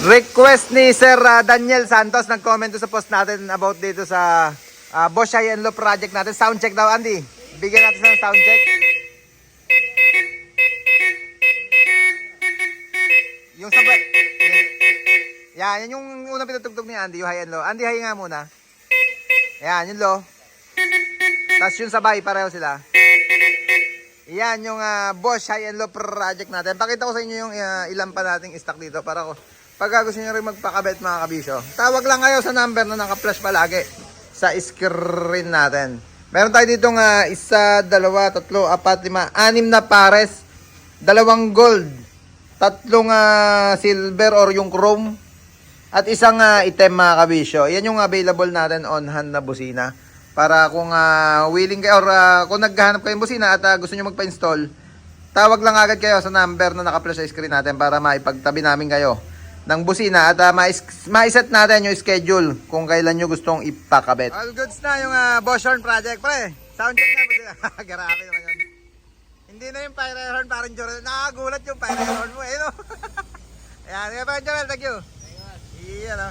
Request ni Sir Daniel Santos, nag-comment sa post natin about dito sa Bosch High and Low project natin. Sound check daw, Andy. Bigyan natin ng sound check. Yung sabay. Yan yung unang pinatugtog ni Andy, yung high and low. Andy, high nga muna. Yan, yung low. Tapos yung sabay, pareho sila. Yan yung Bosch High and Low project natin. Pakita ko sa inyo yung ilan pa nating stock dito para ko. Pag gusto nyo rin magpakabit mga kabisyo, tawag lang kayo sa number na naka-flash palagi sa screen natin. Meron tayo ditong 1, 2, 3, 4, 5, 6 na pares. 2 gold. 3 silver or yung chrome. At isang item mga kabisyo. Yan yung available natin on hand na busina. Para kung willing kayo or kung naghahanap kayong busina at gusto nyo magpa-install, tawag lang agad kayo sa number na naka-flash sa screen natin para maipagtabi namin kayo ng busina at ma-set natin yung schedule kung kailan nyo gustong ipakabit. All goods na yung Bosch Horn project, pre. Sound check na busina. Grabe naman yun. Hindi na yung fire horn, parang Jorel. Nakagulat yung fire horn mo, eh, no? Ayan, parang Jorel, thank you. Iyan, no?